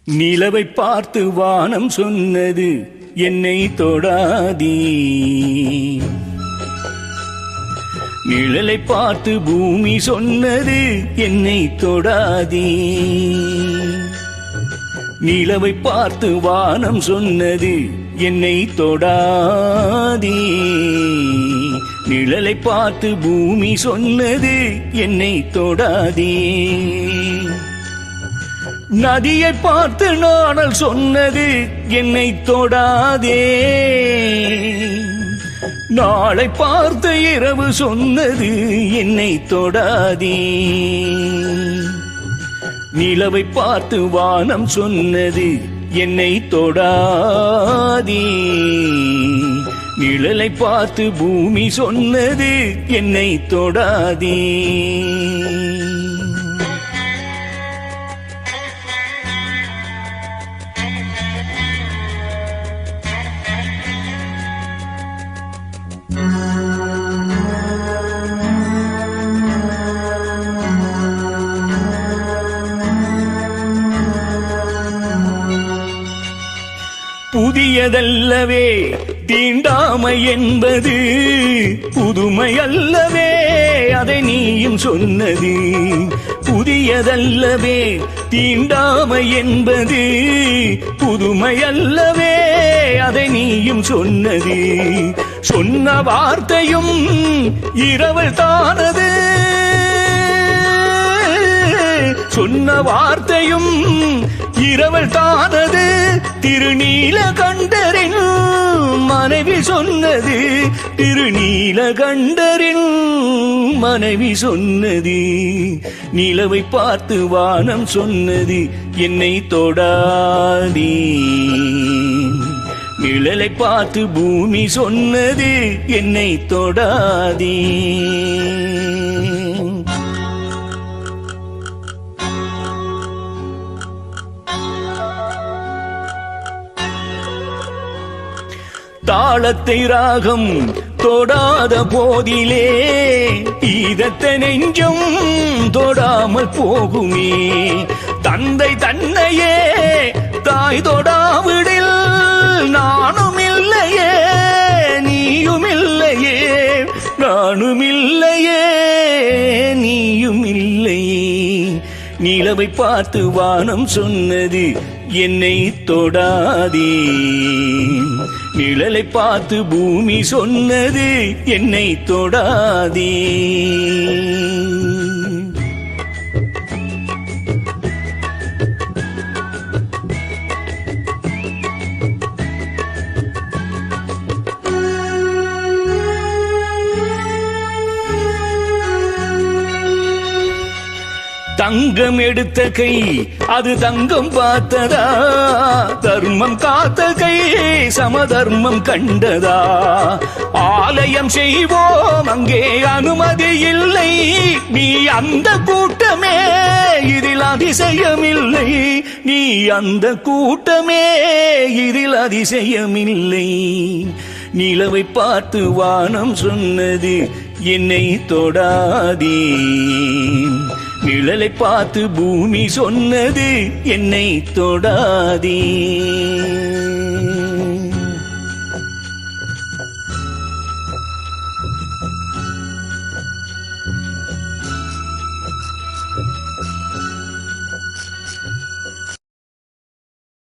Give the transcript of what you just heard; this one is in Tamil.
நிலவை பார்த்து வானம் சொன்னது என்னை தொடாதே, நிழலை பார்த்து பூமி சொன்னது என்னை தொடாதே. நிலவை பார்த்து வானம் சொன்னது என்னை தொடாதே, நிழலை பார்த்து பூமி சொன்னது என்னை தொடாதே. நதியை பார்த்து நாணல் சொன்னது என்னை தொடாதே, நாளை பார்த்து இரவு சொன்னது என்னை தொடாதே. நிலவை பார்த்து வானம் சொன்னது என்னை தொடாதே, நிழலை பார்த்து பூமி சொன்னது என்னை தொடாதே. புதியதல்லவே தீண்டாமை என்பது, புதுமை அல்லவே அதை நீயும் சொன்னது. புதியதல்லவே தீண்டாமை என்பது, புதுமை அல்லவே அதை நீயும் சொன்னது. சொன்ன வார்த்தையும் இரவல் தானது, சொன்ன வார்த்தையும் இரவல் தானது. திருநீலகண்டரின் மனைவி சொன்னது, திருநீலகண்டரின் மனைவி சொன்னது. நிலவை பார்த்து வானம் சொன்னது என்னை தொடாதே, நிழலை பார்த்து பூமி சொன்னது என்னை தொடாதே. தாளத்தை ராகம் தொடாத போதிலே இதத்தை நெஞ்சும் தொடாமல் போகுமே. தந்தை தன்னையே தாய் தொடாவிடில் நானும் இல்லையே நீயும் இல்லையே, நானும் இல்லையே நீயும் இல்லையே. நிலவை பார்த்து வானம் சொன்னது என்னை தொடாதே, நிழலை பார்த்து பூமி சொன்னது என்னை தொடாதே. தங்கம் எடுத்த கை அது தங்கம் பார்த்ததா, தர்மம் காத்த கை சமதர்மம் கண்டதா. ஆலயம் செய்வோம் அங்கே அனுமதி இல்லை, நீ அந்த கூட்டமே இதில் அதிசயமில்லை, நீ அந்த கூட்டமே இதில் அதிசயமில்லை. நிலவை பார்த்து வானம் சொன்னது என்னை தொடாதே, நிழலை பார்த்து பூமி சொன்னது என்னை தொடாதே.